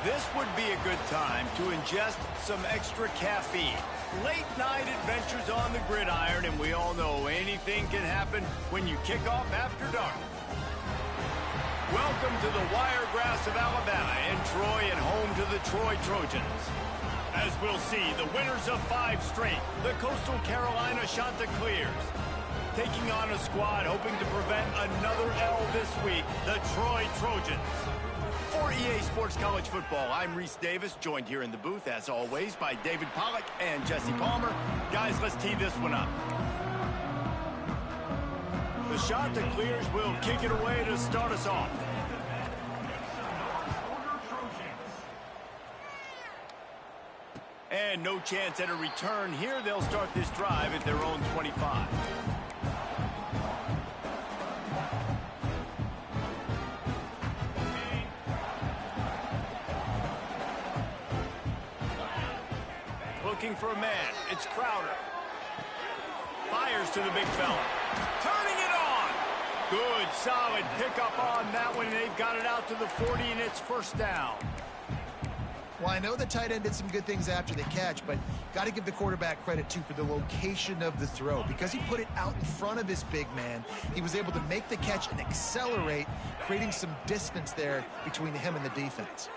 This would be a good time to ingest some extra caffeine. Late night adventures on the gridiron, and we all know anything can happen when you kick off after dark. Welcome to the Wiregrass of Alabama in Troy and home to the Troy Trojans. As we'll see, the winners of 5 straight, the Coastal Carolina Chanticleers. Taking on a squad hoping to prevent another L this week, the Troy Trojans. For EA Sports College Football, I'm Reese Davis, joined here in the booth, as always, by David Pollack and Jesse Palmer. Guys, let's tee this one up. The Chanticleers will kick it away to start us off. And no chance at a return here. They'll start this drive at their own 25. Looking for a man. It's Crowder. Fires to the big fella. Turning it on. Good, solid pickup on that one. They've got it out to the 40, and it's first down. Well, I know the tight end did some good things after the catch, but got to give the quarterback credit, too, for the location of the throw. Because he put it out in front of his big man, he was able to make the catch and accelerate, creating some distance there between him and the defense.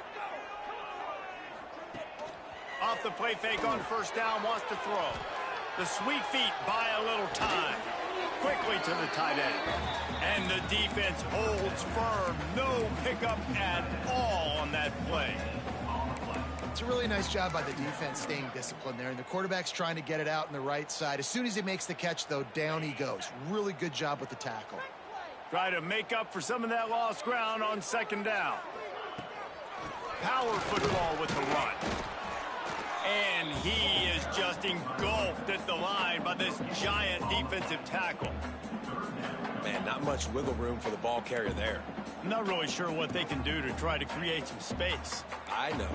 Off the play fake on first down, wants to throw. The sweet feet buy a little time. Quickly to the tight end. And the defense holds firm. No pickup at all on that play. It's a really nice job by the defense staying disciplined there, and the quarterback's trying to get it out on the right side. As soon as he makes the catch, though, down he goes. Really good job with the tackle. Try to make up for some of that lost ground on second down. Power football with the run. And he is just engulfed at the line by this giant defensive tackle. Man, not much wiggle room for the ball carrier there. I'm not really sure what they can do to try to create some space. I know.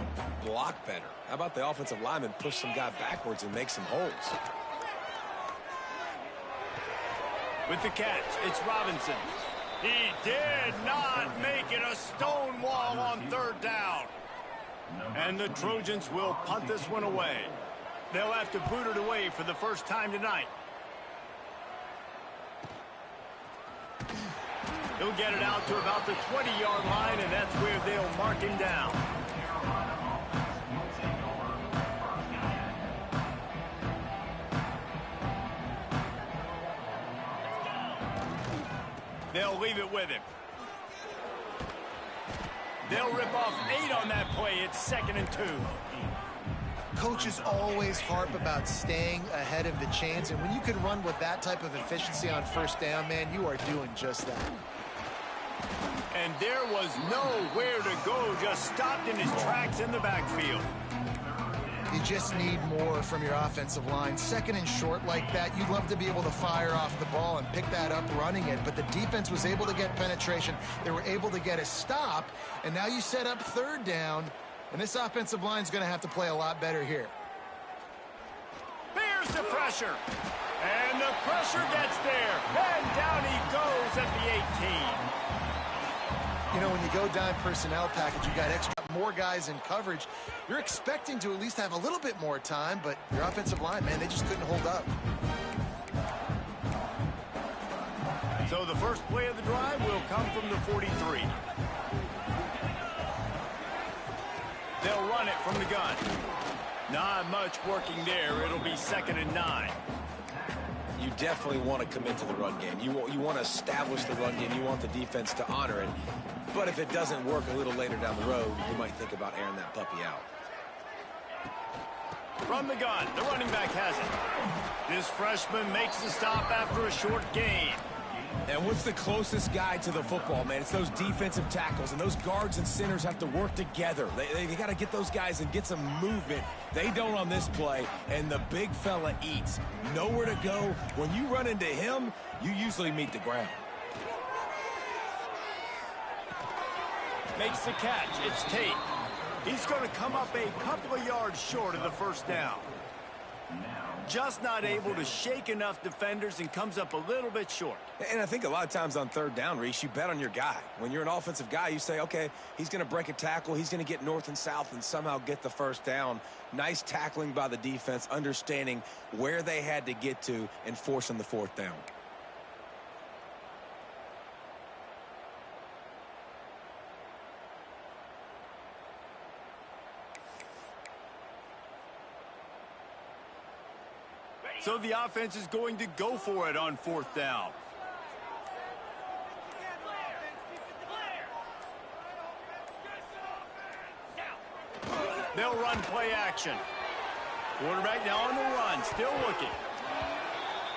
Block better. How about the offensive lineman push some guy backwards and make some holes? With the catch, it's Robinson. He did not make it a stone wall on third down. And the Trojans will punt this one away. They'll have to boot it away for the first time tonight. He'll get it out to about the 20-yard line, and that's where they'll mark him down. They'll leave it with him. They'll rip off 8 on that play. It's 2nd and 2. Coaches always harp about staying ahead of the chains, and when you can run with that type of efficiency on first down, man, you are doing just that. And there was nowhere to go, just stopped in his tracks in the backfield. You just need more from your offensive line. 2nd and short like that, you'd love to be able to fire off the ball and pick that up running it, but the defense was able to get penetration. They were able to get a stop, and now you set up 3rd down, and this offensive line is going to have to play a lot better here. There's the pressure, and the pressure gets there, and down he goes at the 18. You know, when you go dime personnel package, you got more guys in coverage. You're expecting to at least have a little bit more time, but your offensive line, man, they just couldn't hold up. So the first play of the drive will come from the 43. They'll run it from the gun. Not much working there. It'll be 2nd and 9. You definitely want to commit to the run game. You want to establish the run game. You want the defense to honor it. But if it doesn't work a little later down the road, you might think about airing that puppy out. From the gun, the running back has it. This freshman makes the stop after a short gain. And what's the closest guy to the football, man? It's those defensive tackles, and those guards and centers have to work together. They got to get those guys and get some movement. They don't on this play, and the big fella eats. Nowhere to go. When you run into him, you usually meet the ground. Makes the catch. It's Tate. He's going to come up a couple of yards short of the first down. just not able to shake enough defenders and comes up a little bit short. And I think a lot of times on third down, Reese, you bet on your guy. When you're an offensive guy, you say, okay, he's going to break a tackle, he's going to get north and south and somehow get the first down. Nice tackling by the defense, understanding where they had to get to and forcing the fourth down. So the offense is going to go for it on fourth down. They'll run play action. Quarterback now on the run, still looking.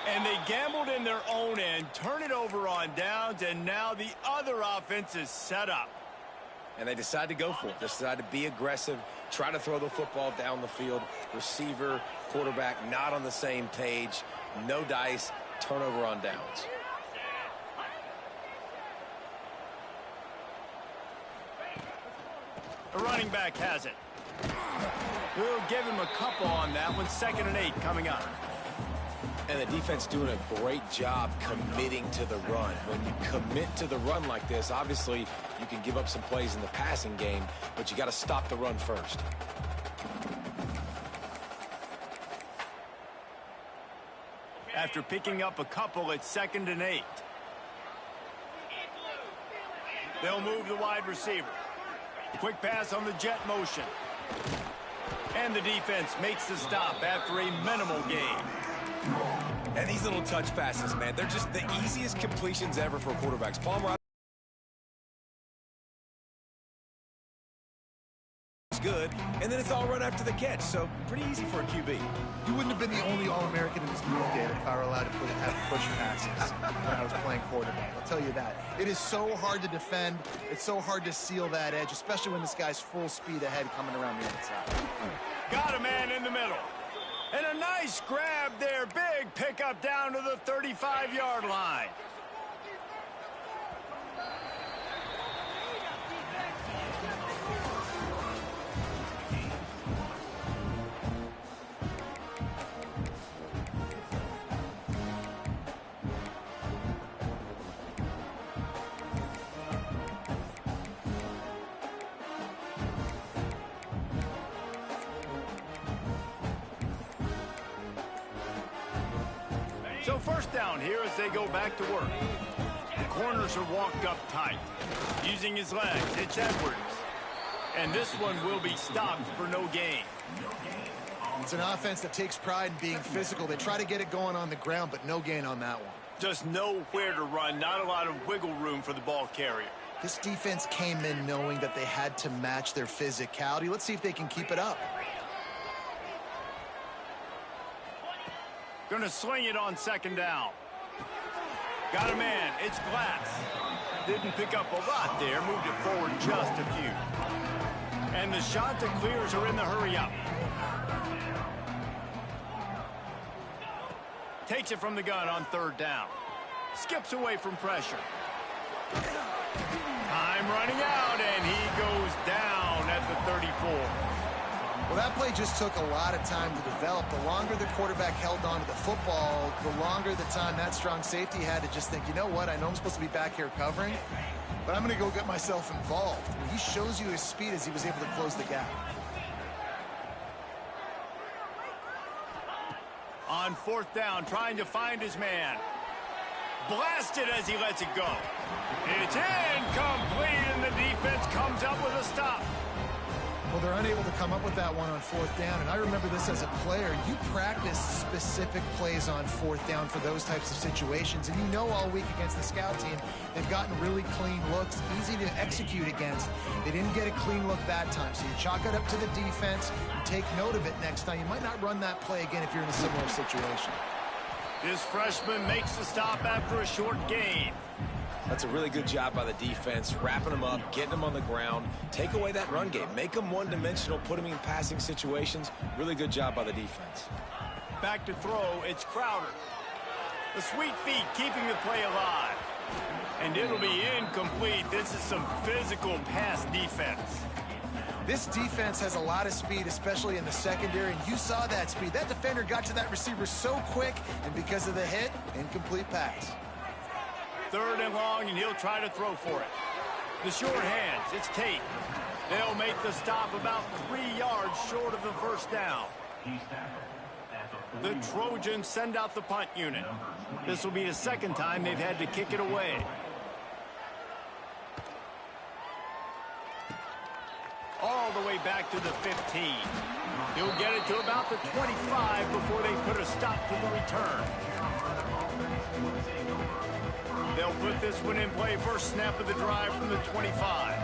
And they gambled in their own end, turn it over on downs, and now the other offense is set up. And they decide to go for it. They decide to be aggressive, try to throw the football down the field. Receiver, quarterback, not on the same page. No dice, turnover on downs. The running back has it. We'll give him a couple on that one. 2nd and 8 coming up. And the defense doing a great job committing to the run. When you commit to the run like this, obviously you can give up some plays in the passing game, but you got to stop the run first. After picking up a couple, it's 2nd and 8. They'll move the wide receiver. Quick pass on the jet motion. And the defense makes the stop after a minimal gain. And these little touch passes, man, they're just the easiest completions ever for quarterbacks. Palmer is good, and then it's all run after the catch, so pretty easy for a QB. You wouldn't have been the only All-American in this move, David, if I were allowed to have push passes when I was playing quarterback. I'll tell you that. It is so hard to defend. It's so hard to seal that edge, especially when this guy's full speed ahead coming around the inside. Got a man in the middle. And a nice grab there. Big pickup down to the 35-yard line. So first down here as they go back to work. The corners are walked up tight. Using his legs, it's Edwards. And this one will be stopped for no gain. It's an offense that takes pride in being physical. They try to get it going on the ground, but no gain on that one. Just nowhere to run, not a lot of wiggle room for the ball carrier. This defense came in knowing that they had to match their physicality. Let's see if they can keep it up. Going to sling it on 2nd down. Got a man. It's Glass. Didn't pick up a lot there. Moved it forward just a few. And the shot that clears are in the hurry up. Takes it from the gun on 3rd down. Skips away from pressure. Time running out, and he goes down at the 34. Well, that play just took a lot of time to develop. The longer the quarterback held on to the football, the longer the time that strong safety had to just think, you know what, I know I'm supposed to be back here covering, but I'm going to go get myself involved. He shows you his speed as he was able to close the gap. On 4th down, trying to find his man. Blasted as he lets it go. It's incomplete, and the defense comes up with a stop. Well, they're unable to come up with that one on 4th down, and I remember this as a player. You practice specific plays on 4th down for those types of situations, and you know all week against the scout team, they've gotten really clean looks, easy to execute against. They didn't get a clean look that time, so you chalk it up to the defense and take note of it next time. You might not run that play again if you're in a similar situation. This freshman makes the stop after a short gain. That's a really good job by the defense, wrapping them up, getting them on the ground. Take away that run game. Make them one-dimensional, put them in passing situations. Really good job by the defense. Back to throw, it's Crowder. The sweet feet keeping the play alive. And it'll be incomplete. This is some physical pass defense. This defense has a lot of speed, especially in the secondary, and you saw that speed. That defender got to that receiver so quick, and because of the hit, incomplete pass. 3rd and long, and he'll try to throw for it. The short hands, it's Tate. They'll make the stop about 3 yards short of the first down. The Trojans send out the punt unit. This will be the 2nd time they've had to kick it away. All the way back to the 15. He'll get it to about the 25 before they put a stop to the return. They'll put this one in play first snap of the drive from the 25.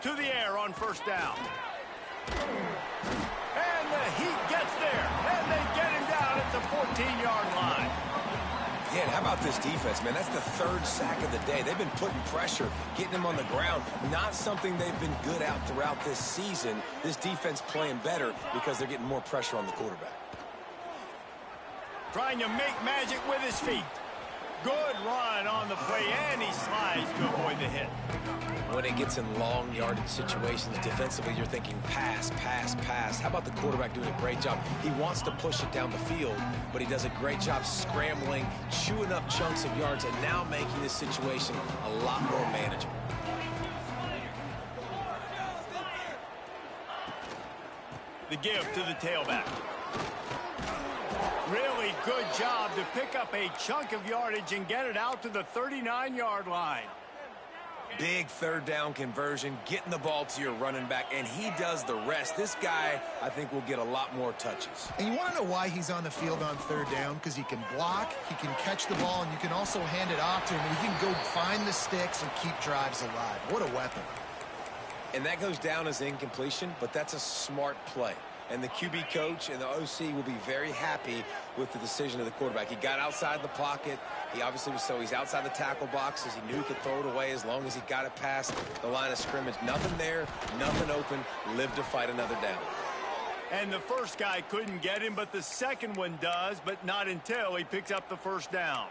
To the air on first down. And the Heat gets there, and they get him down at the 14-yard line. Yeah, and how about this defense, man? That's the 3rd sack of the day. They've been putting pressure, getting him on the ground. Not something they've been good at throughout this season. This defense playing better because they're getting more pressure on the quarterback. Trying to make magic with his feet. Good run on the play, and he slides to avoid the hit. When it gets in long yardage situations defensively, you're thinking pass, pass, pass. How about the quarterback doing a great job? He wants to push it down the field, but he does a great job scrambling, chewing up chunks of yards, and now making this situation a lot more manageable. The give to the tailback. Really good job to pick up a chunk of yardage and get it out to the 39-yard line. Big 3rd down conversion, getting the ball to your running back, and he does the rest. This guy, I think, will get a lot more touches. And you want to know why he's on the field on 3rd down? Because he can block, he can catch the ball, and you can also hand it off to him, and he can go find the sticks and keep drives alive. What a weapon. And that goes down as incompletion, but that's a smart play. And the QB coach and the OC will be very happy with the decision of the quarterback. He got outside the pocket. He obviously was he's outside the tackle boxes. He knew he could throw it away as long as he got it past the line of scrimmage. Nothing there, nothing open. Lived to fight another down. And the first guy couldn't get him, but the second one does, but not until he picks up the first down.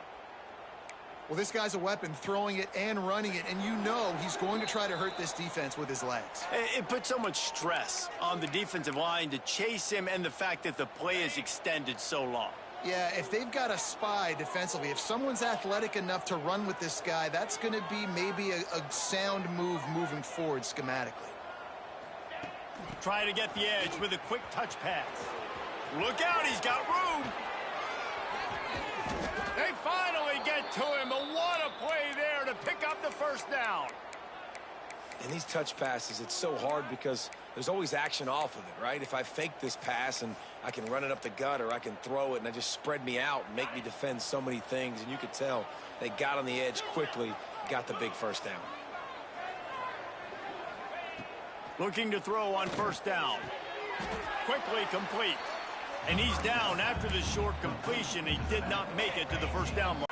Well, this guy's a weapon, throwing it and running it, and you know he's going to try to hurt this defense with his legs. It puts so much stress on the defensive line to chase him, and the fact that the play is extended so long. Yeah, if they've got a spy defensively, if someone's athletic enough to run with this guy, that's going to be maybe a sound move moving forward schematically. Try to get the edge with a quick touch pass. Look out, he's got room. They finally get to him, but what a play there to pick up the first down. And these touch passes, it's so hard because there's always action off of it, right? If I fake this pass and I can run it up the gut, or I can throw it and I just spread me out and make me defend so many things, and you could tell they got on the edge quickly, got the big first down. Looking to throw on first down. Quickly complete. And he's down after the short completion. He did not make it to the first down line.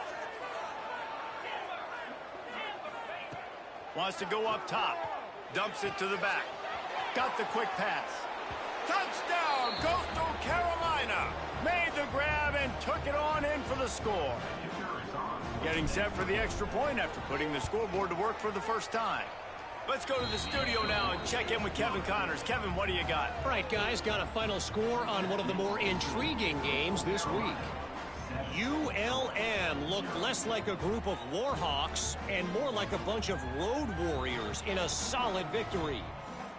Wants to go up top. Dumps it to the back. Got the quick pass. Touchdown, Coastal Carolina. Made the grab and took it on in for the score. Getting set for the extra point after putting the scoreboard to work for the first time. Let's go to the studio now and check in with Kevin Connors. Kevin, what do you got? All right, guys, got a final score on one of the more intriguing games this week. ULM looked less like a group of Warhawks and more like a bunch of road warriors in a solid victory.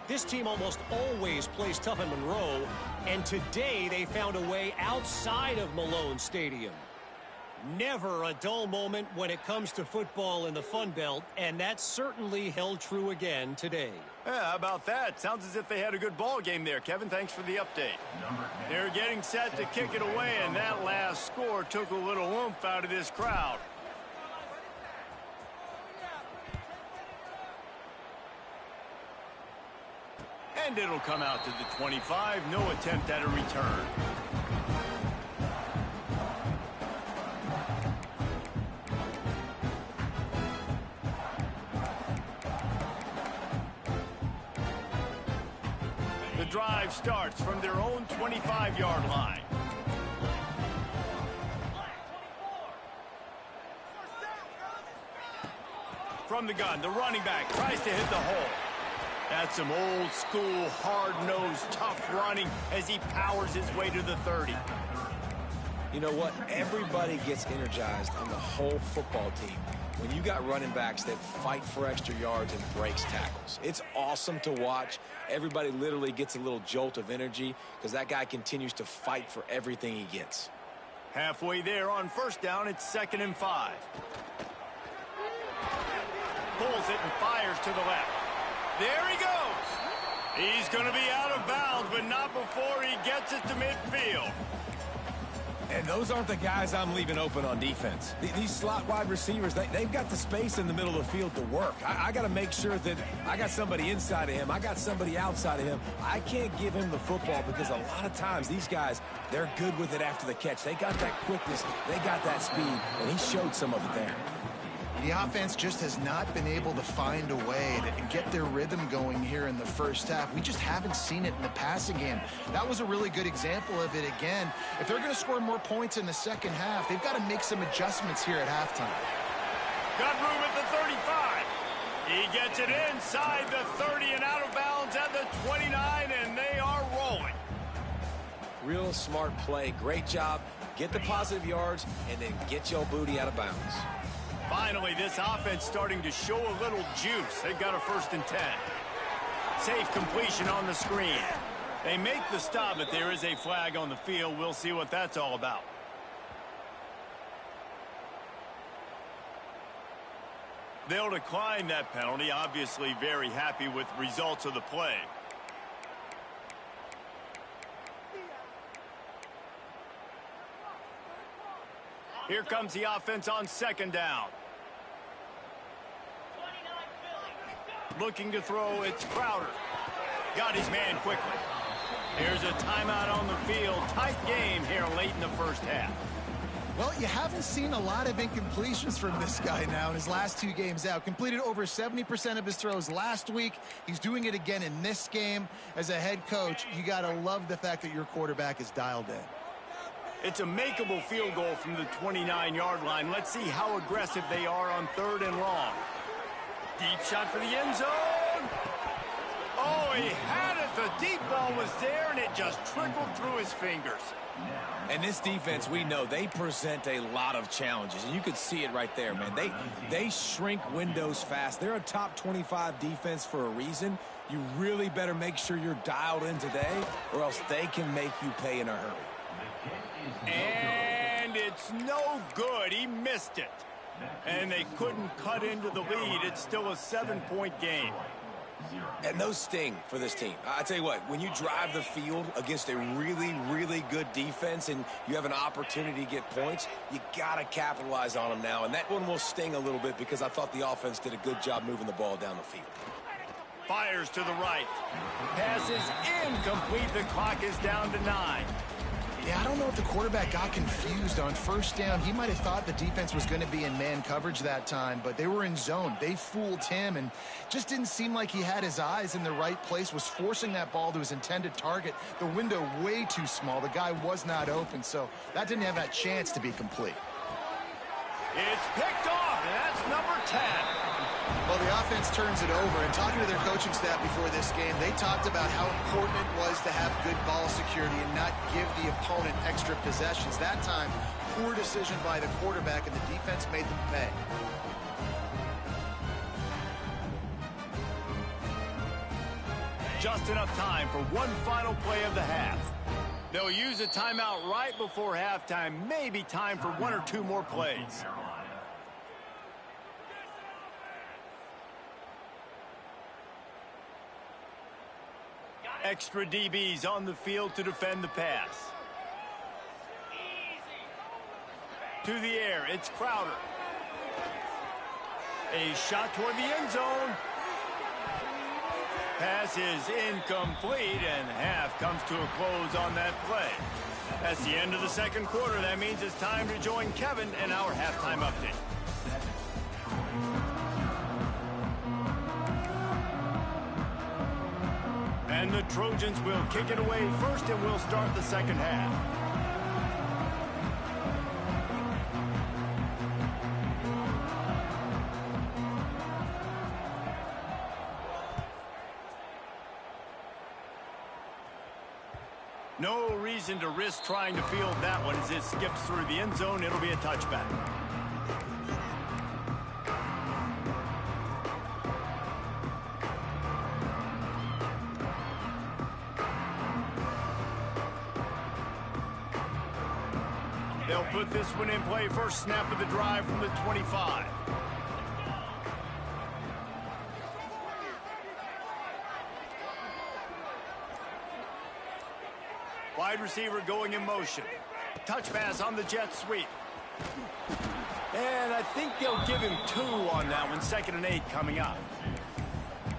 This team almost always plays tough in Monroe, and today they found a way outside of Malone Stadium. Never a dull moment when it comes to football in the Fun Belt, and that certainly held true again today. Yeah, how about that? Sounds as if they had a good ball game there. Kevin, thanks for the update. They're getting set to kick it away, and that last score took a little oomph out of this crowd. And it'll come out to the 25. No attempt at a return. The drive starts from their own 25-yard line. From the gun, the running back tries to hit the hole. That's some old school, hard-nosed, tough running as he powers his way to the 30. You know what? Everybody gets energized on the whole football team when you got running backs that fight for extra yards and breaks tackles. It's awesome to watch. Everybody literally gets a little jolt of energy because that guy continues to fight for everything he gets. Halfway there on first down, it's 2nd and 5. Pulls it and fires to the left. There he goes. He's going to be out of bounds, but not before he gets it to midfield. And those aren't the guys I'm leaving open on defense. These slot wide receivers, they've got the space in the middle of the field to work. I got to make sure that I got somebody inside of him. I got somebody outside of him. I can't give him the football because a lot of times these guys, they're good with it after the catch. They got that quickness. They got that speed, and he showed some of it there. The offense just has not been able to find a way to get their rhythm going here in the first half. We just haven't seen it in the passing game. That was a really good example of it again. If they're going to score more points in the second half, they've got to make some adjustments here at halftime. Got room at the 35. He gets it inside the 30 and out of bounds at the 29, and they are rolling. Real smart play. Great job. Get the positive yards, and then get your booty out of bounds. Finally, this offense starting to show a little juice. They've got a 1st and 10. Safe completion on the screen. They make the stop, but there is a flag on the field. We'll see what that's all about. They'll decline that penalty. Obviously very happy with results of the play. Here comes the offense on 2nd down. Looking to throw, it's Crowder. Got his man quickly. Here's a timeout on the field. Tight game here late in the first half. Well, you haven't seen a lot of incompletions from this guy now in his last 2 games out. Completed over 70% of his throws last week. He's doing it again in this game. As a head coach, you got to love the fact that your quarterback is dialed in. It's a makeable field goal from the 29-yard line. Let's see how aggressive they are on 3rd and long. Deep shot for the end zone. Oh, he had it. The deep ball was there, and it just trickled through his fingers. And this defense, we know, they present a lot of challenges. And you could see it right there, man. They shrink windows fast. They're a top 25 defense for a reason. You really better make sure you're dialed in today, or else they can make you pay in a hurry. And it's no good. He missed it. And they couldn't cut into the lead. It's still a 7-point game. And those sting for this team. I tell you what, when you drive the field against a really, really good defense and you have an opportunity to get points, you got to capitalize on them now. And that one will sting a little bit because I thought the offense did a good job moving the ball down the field. Fires to the right. Pass is incomplete. The clock is down to 9. Yeah, I don't know if the quarterback got confused on 1st down. He might have thought the defense was going to be in man coverage that time, but they were in zone. They fooled him and just didn't seem like he had his eyes in the right place, was forcing that ball to his intended target. The window way too small. The guy was not open, so that didn't have that chance to be complete. It's picked off, and that's number 10. Well, the offense turns it over, and talking to their coaching staff before this game, they talked about how important it was to have good ball security and not give the opponent extra possessions. That time, poor decision by the quarterback, and the defense made them pay. Just enough time for one final play of the half. They'll use a timeout right before halftime. Maybe time for 1 or 2 more plays. Extra DBs on the field to defend the pass. To the air, it's Crowder. A shot toward the end zone. Pass is incomplete, and half comes to a close on that play. That's the end of the second quarter. That means it's time to join Kevin in our halftime update. And the Trojans will kick it away first, and we'll start the second half. No reason to risk trying to field that one as it skips through the end zone. It'll be a touchback. They'll put this one in play. First snap of the drive from the 25. Wide receiver going in motion. Touch pass on the jet sweep. And I think they'll give him 2 on that one. 2nd and 8 coming up.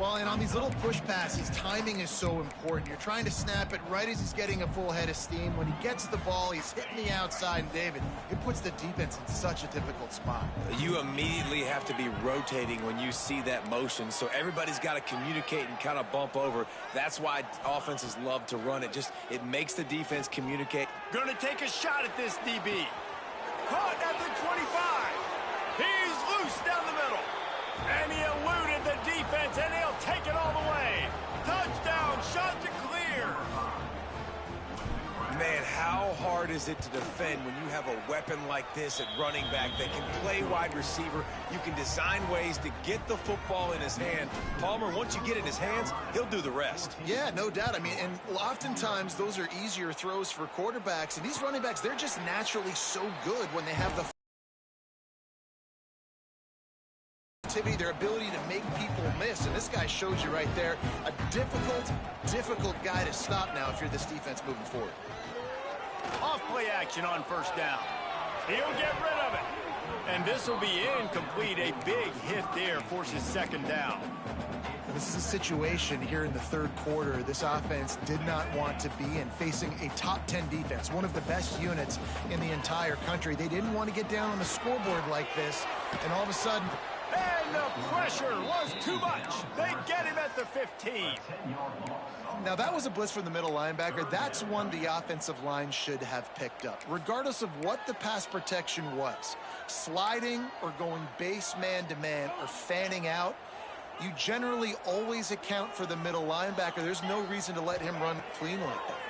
Well, and on these little push passes, timing is so important. You're trying to snap it right as he's getting a full head of steam. When he gets the ball, he's hitting the outside. And David, it puts the defense in such a difficult spot. You immediately have to be rotating when you see that motion, so everybody's got to communicate and kind of bump over. That's why offenses love to run it. It makes the defense communicate. Going to take a shot at this DB. Caught at the 25. He's loose down the middle. And he eluded the defense, and he'll take it all the way. Touchdown, shot to clear. Man, how hard is it to defend when you have a weapon like this at running back that can play wide receiver? You can design ways to get the football in his hand. Palmer, once you get it in his hands, he'll do the rest. Yeah, no doubt. I mean, and oftentimes those are easier throws for quarterbacks. And these running backs, they're just naturally so good when they have the their ability to make people miss, and this guy showed you right there a difficult guy to stop now if you're this defense moving forward. Off play action on first down. He'll get rid of it, and this will be incomplete. A big hit there forces 2nd down. This is a situation here in the 3rd quarter this offense did not want to be in, facing a top 10 defense, one of the best units in the entire country. They didn't want to get down on the scoreboard like this, and all of a sudden, and the pressure was too much. They get him at the 15. now that was a blitz from the middle linebacker. That's one the offensive line should have picked up, regardless of what the pass protection was. Sliding or going base man-to-man or fanning out, you generally always account for the middle linebacker. There's no reason to let him run clean like that.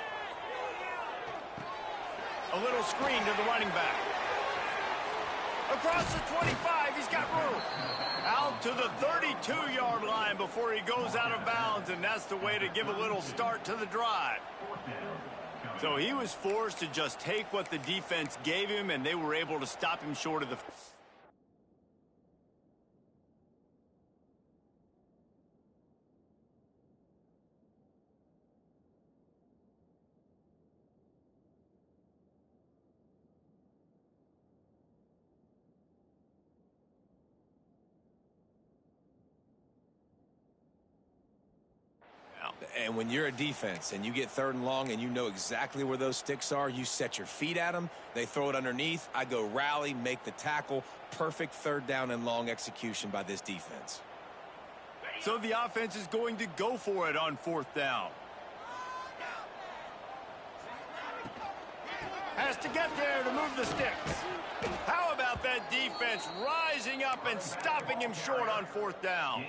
A little screen to the running back. Across the 25, he's got room. Out to the 32-yard line before he goes out of bounds, and that's the way to give a little start to the drive. So he was forced to just take what the defense gave him, and they were able to stop him short of the... And when you're a defense and you get 3rd and long and you know exactly where those sticks are, you set your feet at them, they throw it underneath, I go rally, make the tackle. Perfect 3rd down and long execution by this defense. So the offense is going to go for it on 4th down. Has to get there to move the sticks. How about that defense rising up and stopping him short on 4th down?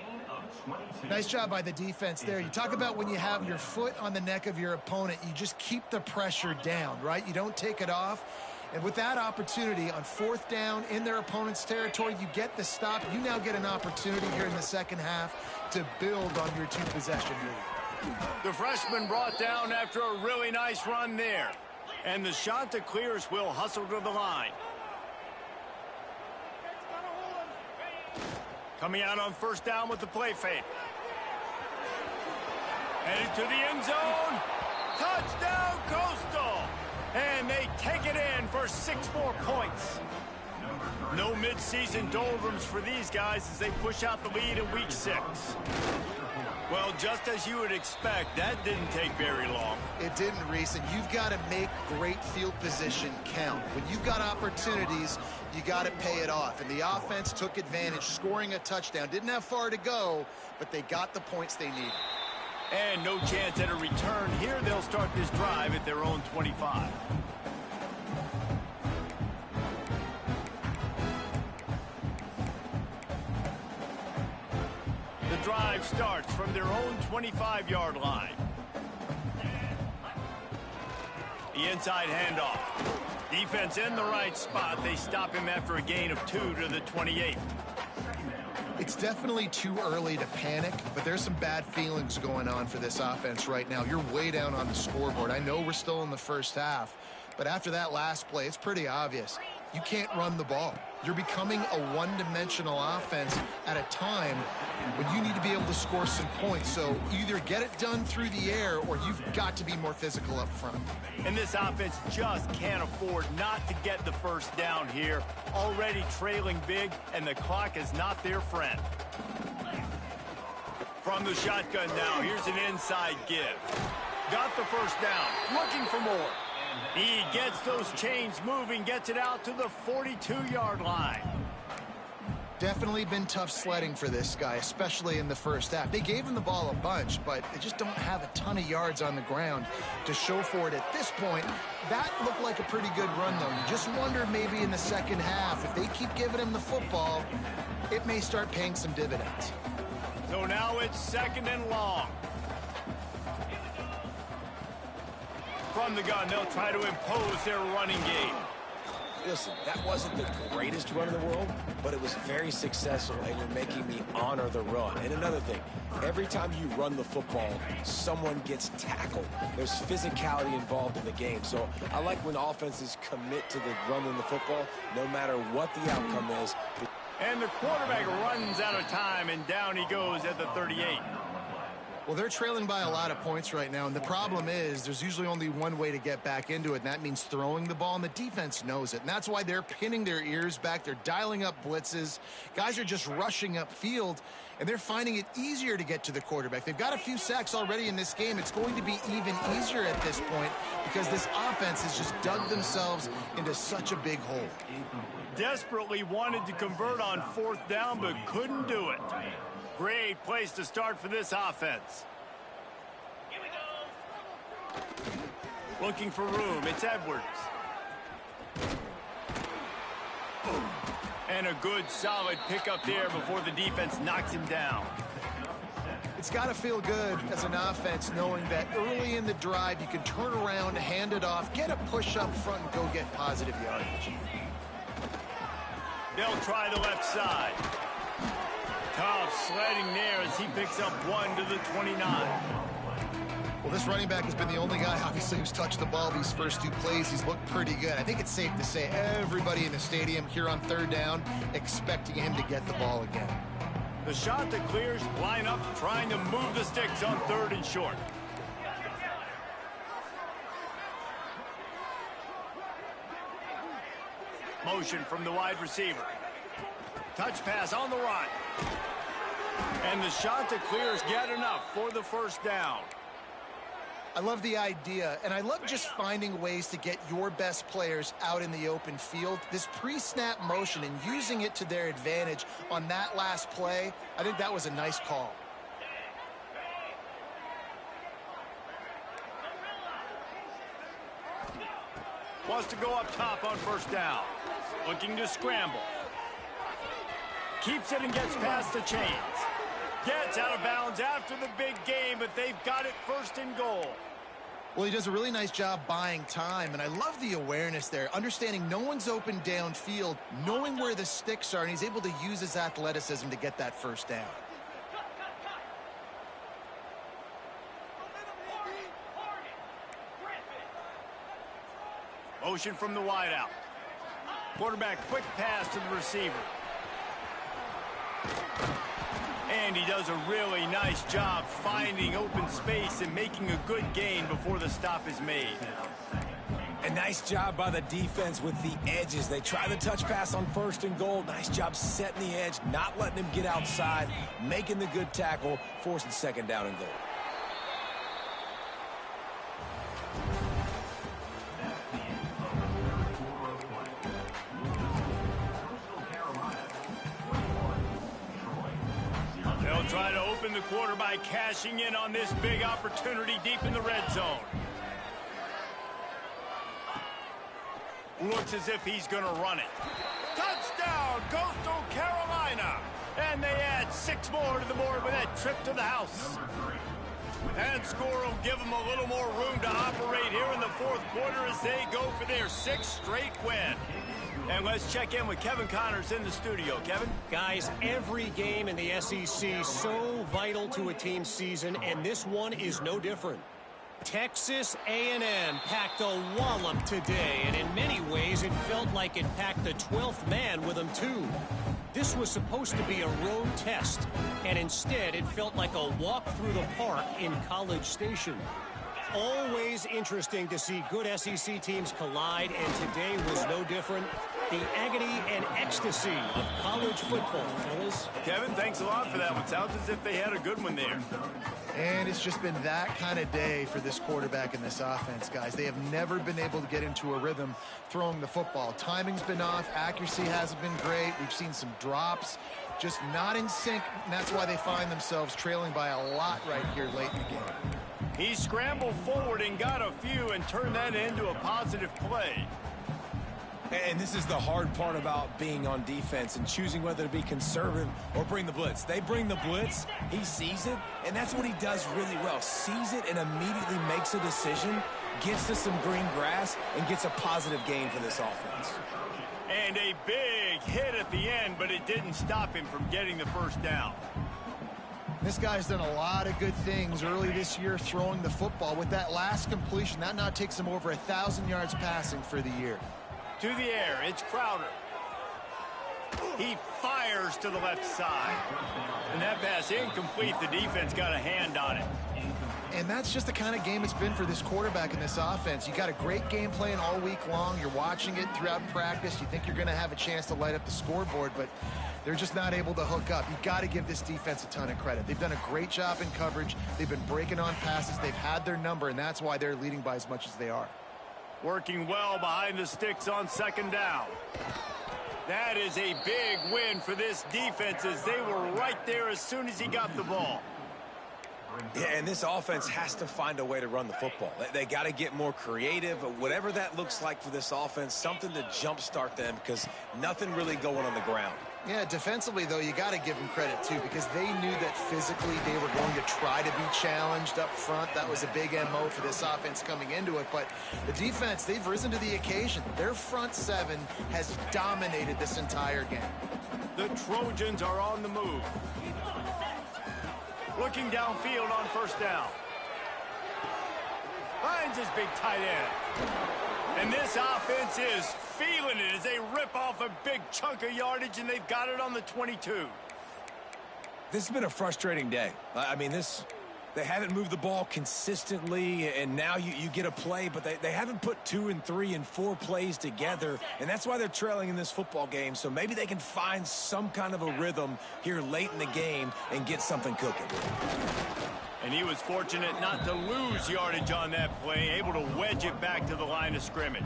Nice job by the defense there. You talk about when you have your foot on the neck of your opponent, you just keep the pressure down, right? You don't take it off. And with that opportunity on 4th down in their opponent's territory, you get the stop. You now get an opportunity here in the 2nd half to build on your 2-possession lead. The freshman brought down after a really nice run there. And the shot to clears will hustle to the line. Coming out on 1st down with the play fake. Headed to the end zone. Touchdown, Coastal. And they take it in for 6 more points. No midseason doldrums for these guys as they push out the lead in week 6. Well, just as you would expect, that didn't take very long. It didn't, Reese, and you've got to make great field position count. When you've got opportunities, you got to pay it off. And the offense took advantage, scoring a touchdown. Didn't have far to go, but they got the points they needed. And no chance at a return here. They'll start this drive at their own 25. The drive starts from their own 25-yard line. The inside handoff. Defense in the right spot. They stop him after a gain of 2 to the 28. It's definitely too early to panic, but there's some bad feelings going on for this offense right now. You're way down on the scoreboard. I know we're still in the first half, but after that last play, it's pretty obvious. You can't run the ball. You're becoming a one-dimensional offense at a time when you need to be able to score some points. So either get it done through the air or you've got to be more physical up front. And this offense just can't afford not to get the first down here. Already trailing big, and the clock is not their friend. From the shotgun now, here's an inside give. Got the first down, looking for more. He gets those chains moving, gets it out to the 42-yard line. Definitely been tough sledding for this guy, especially in the first half. They gave him the ball a bunch, but they just don't have a ton of yards on the ground to show for it at this point. That looked like a pretty good run, though. You just wonder maybe in the second half, if they keep giving him the football, it may start paying some dividends. So now it's 2nd and long. From the gun, they'll try to impose their running game. Listen, that wasn't the greatest run in the world, but it was very successful, and you're making me honor the run. And another thing, every time you run the football, someone gets tackled. There's physicality involved in the game. So I like when offenses commit to the running the football, no matter what the outcome is. And the quarterback runs out of time, and down he goes at the 38. Well, they're trailing by a lot of points right now, and the problem is there's usually only one way to get back into it, and that means throwing the ball, and the defense knows it. And that's why they're pinning their ears back. They're dialing up blitzes. Guys are just rushing upfield, and they're finding it easier to get to the quarterback. They've got a few sacks already in this game. It's going to be even easier at this point because this offense has just dug themselves into such a big hole. Desperately wanted to convert on 4th down, but couldn't do it. Great place to start for this offense. Looking for room. It's Edwards. And a good, solid pickup there before the defense knocks him down. It's got to feel good as an offense knowing that early in the drive you can turn around, hand it off, get a push up front, and go get positive yardage. They'll try the left side. Tough sledding there as he picks up 1 to the 29. Well, this running back has been the only guy, obviously, who's touched the ball these first 2 plays. He's looked pretty good. I think it's safe to say everybody in the stadium here on 3rd down expecting him to get the ball again. The shot that clears, line up, trying to move the sticks on 3rd and short. Motion from the wide receiver. Touch pass on the run. And the shot that clears get enough for the first down. I love the idea, and I love just finding ways to get your best players out in the open field. This pre-snap motion and using it to their advantage on that last play, I think that was a nice call. Wants to go up top on 1st down. Looking to scramble. Keeps it and gets past the chains. Gets out of bounds after the big game, but they've got it 1st and goal. Well, he does a really nice job buying time, and I love the awareness there, understanding no one's open downfield, knowing where the sticks are, and he's able to use his athleticism to get that 1st down. Motion from the wideout. Quarterback quick pass to the receiver. And he does a really nice job finding open space and making a good gain before the stop is made. A nice job by the defense with the edges. They try the touch pass on 1st and goal. Nice job setting the edge, not letting him get outside, making the good tackle, forcing 2nd down and goal. They'll try to open the quarter by cashing in on this big opportunity deep in the red zone. Looks as if he's going to run it. Touchdown, Coastal Carolina! And they add 6 more to the board with that trip to the house. That score will give them a little more room to operate here in the fourth quarter as they go for their sixth straight win. And let's check in with Kevin Connors in the studio. Kevin? Guys, every game in the SEC so vital to a team's season, and this one is no different. Texas A&M packed a wallop today, and in many ways it felt like it packed the 12th man with them too. This was supposed to be a road test, and instead it felt like a walk through the park in College Station. Always interesting to see good SEC teams collide, and today was no different. The agony and ecstasy of college football, fellas. Kevin, thanks a lot for that one. Sounds as if they had a good one there. And it's just been that kind of day for this quarterback and this offense, guys. They have never been able to get into a rhythm throwing the football. Timing's been off. Accuracy hasn't been great. We've seen some drops. Just not in sync, and that's why they find themselves trailing by a lot right here late in the game. He scrambled forward and got a few and turned that into a positive play. And this is the hard part about being on defense and choosing whether to be conservative or bring the blitz. They bring the blitz, he sees it, and that's what he does really well. Sees it and immediately makes a decision, gets to some green grass, and gets a positive gain for this offense. And a big hit at the end, but it didn't stop him from getting the first down. This guy's done a lot of good things early this year throwing the football. With that last completion, that now takes him over 1,000 yards passing for the year. To the air, it's Crowder. He fires to the left side. And that pass incomplete. The defense got a hand on it. And that's just the kind of game it's been for this quarterback in this offense. You got a great game plan all week long. You're watching it throughout practice. You think you're going to have a chance to light up the scoreboard, but they're just not able to hook up. You got to give this defense a ton of credit. They've done a great job in coverage. They've been breaking on passes. They've had their number, and that's why they're leading by as much as they are. Working well behind the sticks on second down. That is a big win for this defense as they were right there as soon as he got the ball. Yeah, and this offense has to find a way to run the football. They got to get more creative, whatever that looks like for this offense, something to jumpstart them because nothing really going on the ground. Yeah, defensively, though, you got to give them credit, too, because they knew that physically they were going to try to be challenged up front. That was a big MO for this offense coming into it. But the defense, they've risen to the occasion. Their front seven has dominated this entire game. The Trojans are on the move. Looking downfield on first down. Finds his big tight end. And this offense is feeling it as they rip off a big chunk of yardage, and they've got it on the 22. This has been a frustrating day. I mean, they haven't moved the ball consistently, and now you get a play, but they haven't put 2 and 3 and 4 plays together, and that's why they're trailing in this football game. So maybe they can find some kind of a rhythm here late in the game and get something cooking. And he was fortunate not to lose yardage on that play, able to wedge it back to the line of scrimmage.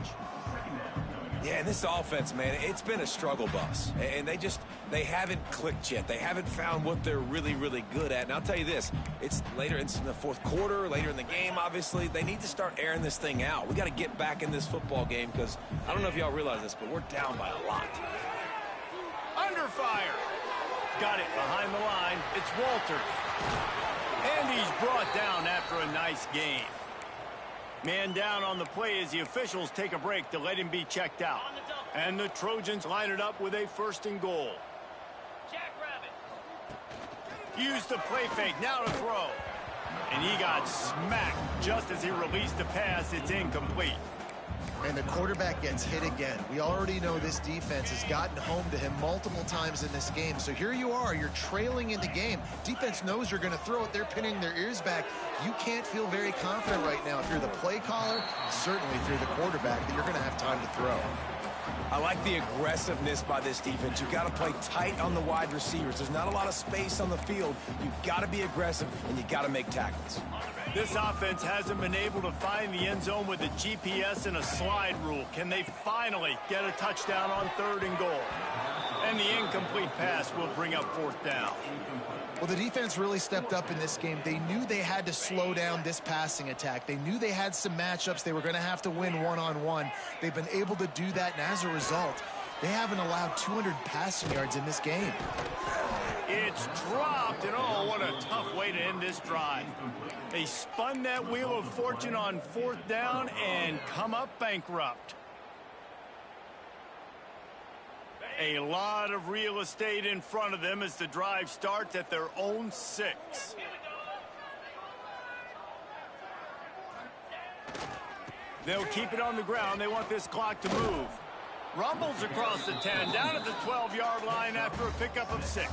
Yeah, and this offense, man, it's been a struggle bus. And they haven't clicked yet. They haven't found what they're really, really good at. And I'll tell you this, it's in the fourth quarter, later in the game, obviously. They need to start airing this thing out. We got to get back in this football game because I don't know if y'all realize this, but we're down by a lot. Under fire. Got it behind the line. It's Walters. And he's brought down after a nice game. Man down on the play as the officials take a break to let him be checked out. And the Trojans line it up with a 1st and goal. Use the play fake, now to throw. And he got smacked just as he released the pass. It's incomplete. And the quarterback gets hit again. We already know this defense has gotten home to him multiple times in this game. So here you are, you're trailing in the game. Defense knows you're going to throw it. They're pinning their ears back. You can't feel very confident right now if you're the play caller, certainly if you're the quarterback, that you're going to have time to throw. I like the aggressiveness by this defense. You've got to play tight on the wide receivers. There's not a lot of space on the field. You've got to be aggressive, and you've got to make tackles. This offense hasn't been able to find the end zone with a GPS and a slide rule. Can they finally get a touchdown on 3rd and goal? And the incomplete pass will bring up 4th down. Well, the defense really stepped up in this game. They knew they had to slow down this passing attack. They knew they had some matchups they were going to have to win one-on-one. They've been able to do that, and as a result, they haven't allowed 200 passing yards in this game. It's dropped, and oh, what a tough way to end this drive. They spun that wheel of fortune on 4th down and come up bankrupt. A lot of real estate in front of them as the drive starts at their own 6. They'll keep it on the ground. They want this clock to move. Rumbles across the 10, down at the 12-yard line after a pickup of 6.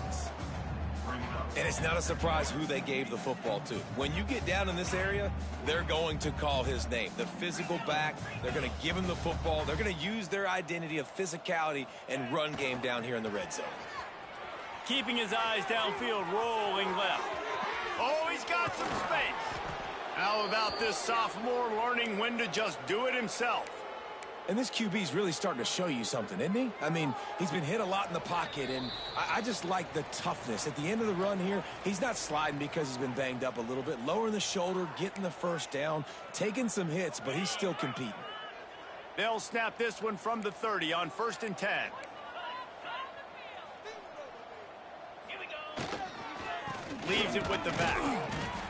And it's not a surprise who they gave the football to. When you get down in this area, they're going to call his name. The physical back, they're going to give him the football. They're going to use their identity of physicality and run game down here in the red zone. Keeping his eyes downfield, rolling left. Oh, he's got some space. How about this sophomore learning when to just do it himself? And this QB's really starting to show you something, isn't he? I mean, he's been hit a lot in the pocket, and I just like the toughness. At the end of the run here, he's not sliding because he's been banged up a little bit. Lowering the shoulder, getting the first down, taking some hits, but he's still competing. They'll snap this one from the 30 on 1st and 10. Leaves it with the back.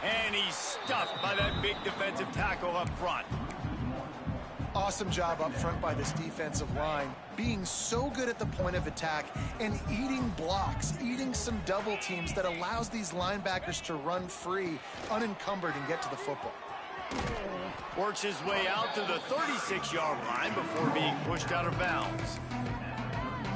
And he's stuffed by that big defensive tackle up front. Awesome job up front by this defensive line, being so good at the point of attack and eating blocks, eating some double teams that allows these linebackers to run free, unencumbered, and get to the football. Works his way out to the 36-yard line before being pushed out of bounds.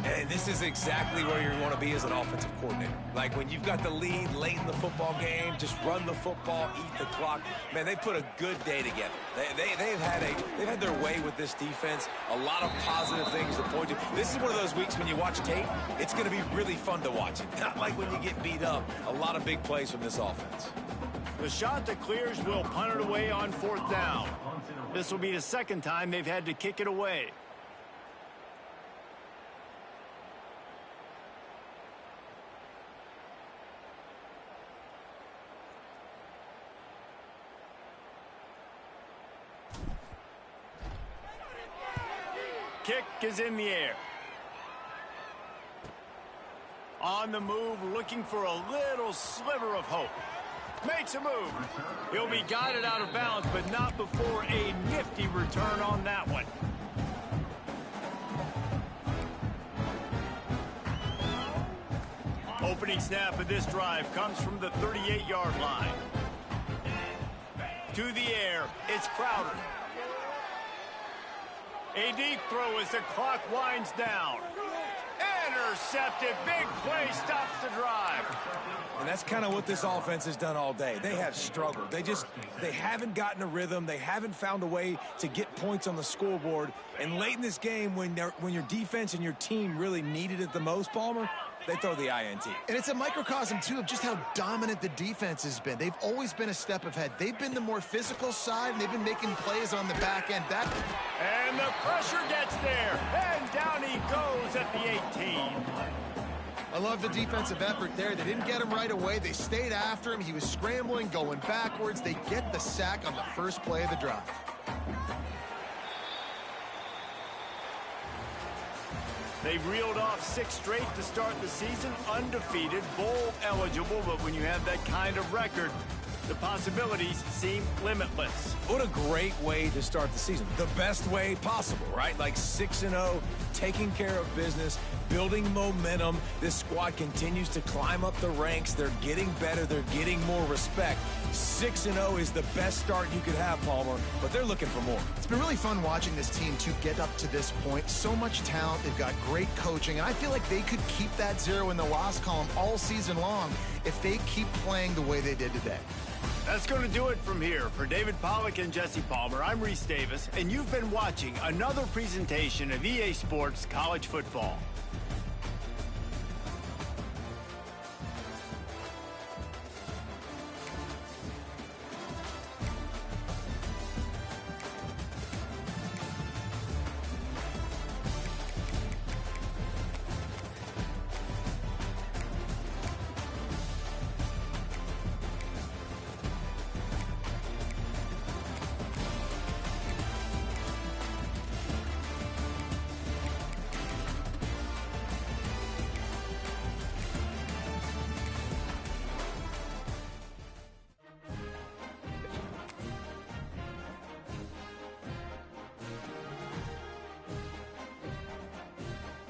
And this is exactly where you want to be as an offensive coordinator. Like when you've got the lead late in the football game, just run the football, eat the clock. Man, they put a good day together. They've had their way with this defense. A lot of positive things to point to. This is one of those weeks when you watch tape, it's going to be really fun to watch it. Not like when you get beat up. A lot of big plays from this offense. The shot that clears will punt it away on 4th down. This will be the second time they've had to kick it away. Kick is in the air. On the move, looking for a little sliver of hope. Makes a move. He'll be guided out of bounds, but not before a nifty return on that one. Opening snap of this drive comes from the 38-yard line. To the air, it's Crowder. A deep throw as the clock winds down. Intercepted. Big play stops the drive. And that's kind of what this offense has done all day. They have struggled. They haven't gotten a rhythm. They haven't found a way to get points on the scoreboard. And late in this game, when your defense and your team really needed it the most, Palmer, they throw the INT. And it's a microcosm, too, of just how dominant the defense has been. They've always been a step ahead. They've been the more physical side, and they've been making plays on the back end. And the pressure gets there. And down he goes at the 18. I love the defensive effort there. They didn't get him right away. They stayed after him. He was scrambling, going backwards. They get the sack on the first play of the drive. They've reeled off 6 straight to start the season, undefeated, bowl eligible, but when you have that kind of record, the possibilities seem limitless. What a great way to start the season. The best way possible, right? Like 6-0, taking care of business, building momentum. This squad continues to climb up the ranks. They're getting better. They're getting more respect. 6-0 is the best start you could have, Palmer, but they're looking for more. It's been really fun watching this team to get up to this point. So much talent. They've got great coaching, and I feel like they could keep that 0 in the loss column all season long if they keep playing the way they did today. That's going to do it from here. For David Pollack and Jesse Palmer, I'm Reese Davis, and you've been watching another presentation of EA Sports College Football.